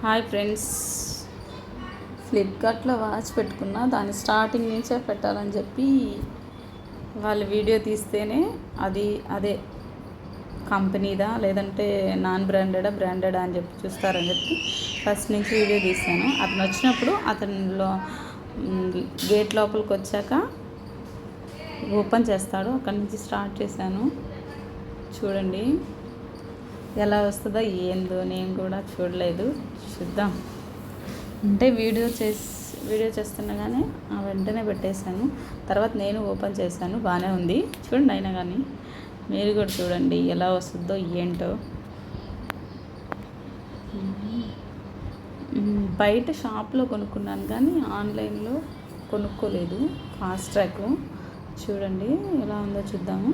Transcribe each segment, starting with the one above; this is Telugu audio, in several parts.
హాయ్ ఫ్రెండ్స్, ఫ్లిప్కార్ట్లో వాచ్ పెట్టుకున్నా. దాన్ని స్టార్టింగ్ నుంచే పెట్టాలని చెప్పి వాళ్ళు వీడియో తీస్తేనే అది అదే కంపెనీదా లేదంటే నాన్ బ్రాండెడా అని చెప్పి చూస్తారని చెప్పి ఫస్ట్ నుంచి వీడియో తీసాను. అతను వచ్చినప్పుడు అతనిలో గేట్ లోపలికి వచ్చాక ఓపెన్ చేస్తాడు. అక్కడి నుంచి స్టార్ట్ చేశాను. చూడండి ఎలా వస్తుందో ఏందో, నేను కూడా చూడలేదు. చూద్దాం అంటే వీడియో చేస్తుండగానే వెంటనే పెట్టేశాను. తర్వాత నేను ఓపెన్ చేశాను, బాగానే ఉంది. చూడండి, అయినా కానీ మీరు కూడా చూడండి ఎలా వస్తుందో ఏంటో. బయట షాప్లో కొనుక్కున్నాను కానీ ఆన్లైన్లో కొనుక్కోలేదు. ఫాస్ట్ ట్రాక్ చూడండి ఎలా ఉందో చూద్దాము.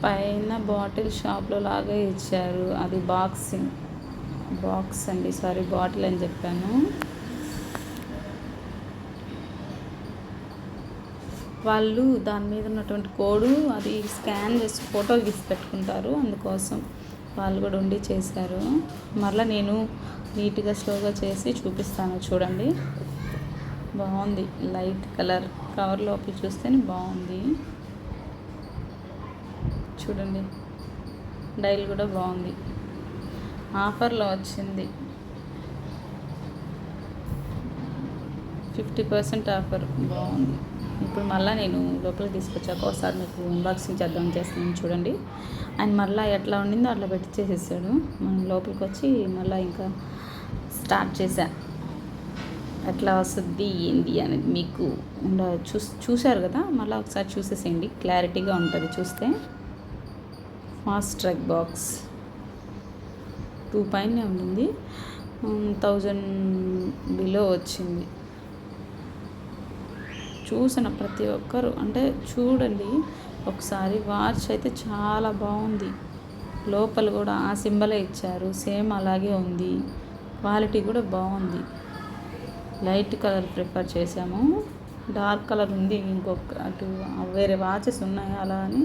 పైన బాటిల్ షాప్లో లాగా ఇచ్చారు. అది బాక్స్ అండి, సారీ బాటిల్ అని చెప్పాను. వాళ్ళు దాని మీద ఉన్నటువంటి కోడు అది స్కాన్ చేసి ఫోటో తీసి పెట్టుకుంటారు. అందుకోసం వాళ్ళు కూడా ఉండి చేశారు. మరలా నేను నీట్గా స్లోగా చేసి చూపిస్తాను. చూడండి, బాగుంది. లైట్ కలర్ కవర్ లోపల చూస్తేనే బాగుంది. చూడండి, డైల్ కూడా బాగుంది. ఆఫర్లో వచ్చింది, 50% ఆఫర్. బాగుంది. ఇప్పుడు మళ్ళీ నేను లోపలికి తీసుకొచ్చాక ఒకసారి మీకు అన్బాక్సింగ్ చేస్తున్నాను. చూడండి, ఆయన మళ్ళీ ఎట్లా ఉండిందో అట్లా పెట్టి చేసేసాడు. మనం లోపలికి వచ్చి మళ్ళీ ఇంకా స్టార్ట్ చేశా. ఎట్లా వస్తుంది ఏంటి అనేది మీకు చూశారు కదా, మళ్ళీ ఒకసారి చూసేసేయండి. క్లారిటీగా ఉంటుంది చూస్తే. ఫాస్ట్ ట్రాక్ బాక్స్ 2 పైనే ఉండింది, 1000 బిలో వచ్చింది. చూసిన ప్రతి ఒక్కరు అంటే చూడండి ఒకసారి. వాచ్ అయితే చాలా బాగుంది. లోపల కూడా ఆ సింబలే ఇచ్చారు, సేమ్ అలాగే ఉంది. క్వాలిటీ కూడా బాగుంది. లైట్ కలర్ ప్రిఫర్ చేసాము. డార్క్ కలర్ ఉంది ఇంకొక అటు వేరే వాచెస్ ఉన్నాయి అలా అని,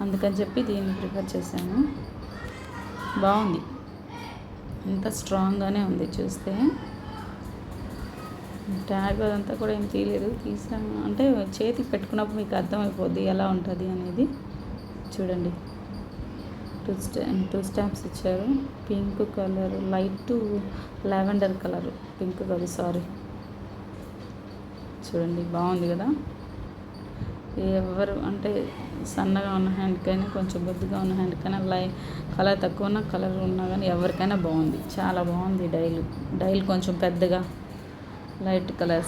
అందుకని చెప్పి దీన్ని ప్రిఫర్ చేశాను. బాగుంది, ఇంత స్ట్రాంగ్గానే ఉంది. చూస్తే ట్యాగ్ అదంతా కూడా ఏం తీసాము అంటే చేతికి పెట్టుకున్నప్పుడు మీకు అర్థమైపోద్ది ఎలా ఉంటుంది అనేది. చూడండి, 2 స్టాంప్స్ ఇచ్చారు. Pink colour, light lavender colour, pink కాదు సారీ. చూడండి, బాగుంది కదా. ఎవరు అంటే సన్నగా ఉన్న హ్యాండ్కైనా కొంచెం బొద్దుగా ఉన్న హ్యాండ్కైనా కలర్ తక్కువ ఉన్న కలర్ ఉన్నా కానీ ఎవరికైనా బాగుంది. చాలా బాగుంది. డైల్ కొంచెం పెద్దగా లైట్ కలర్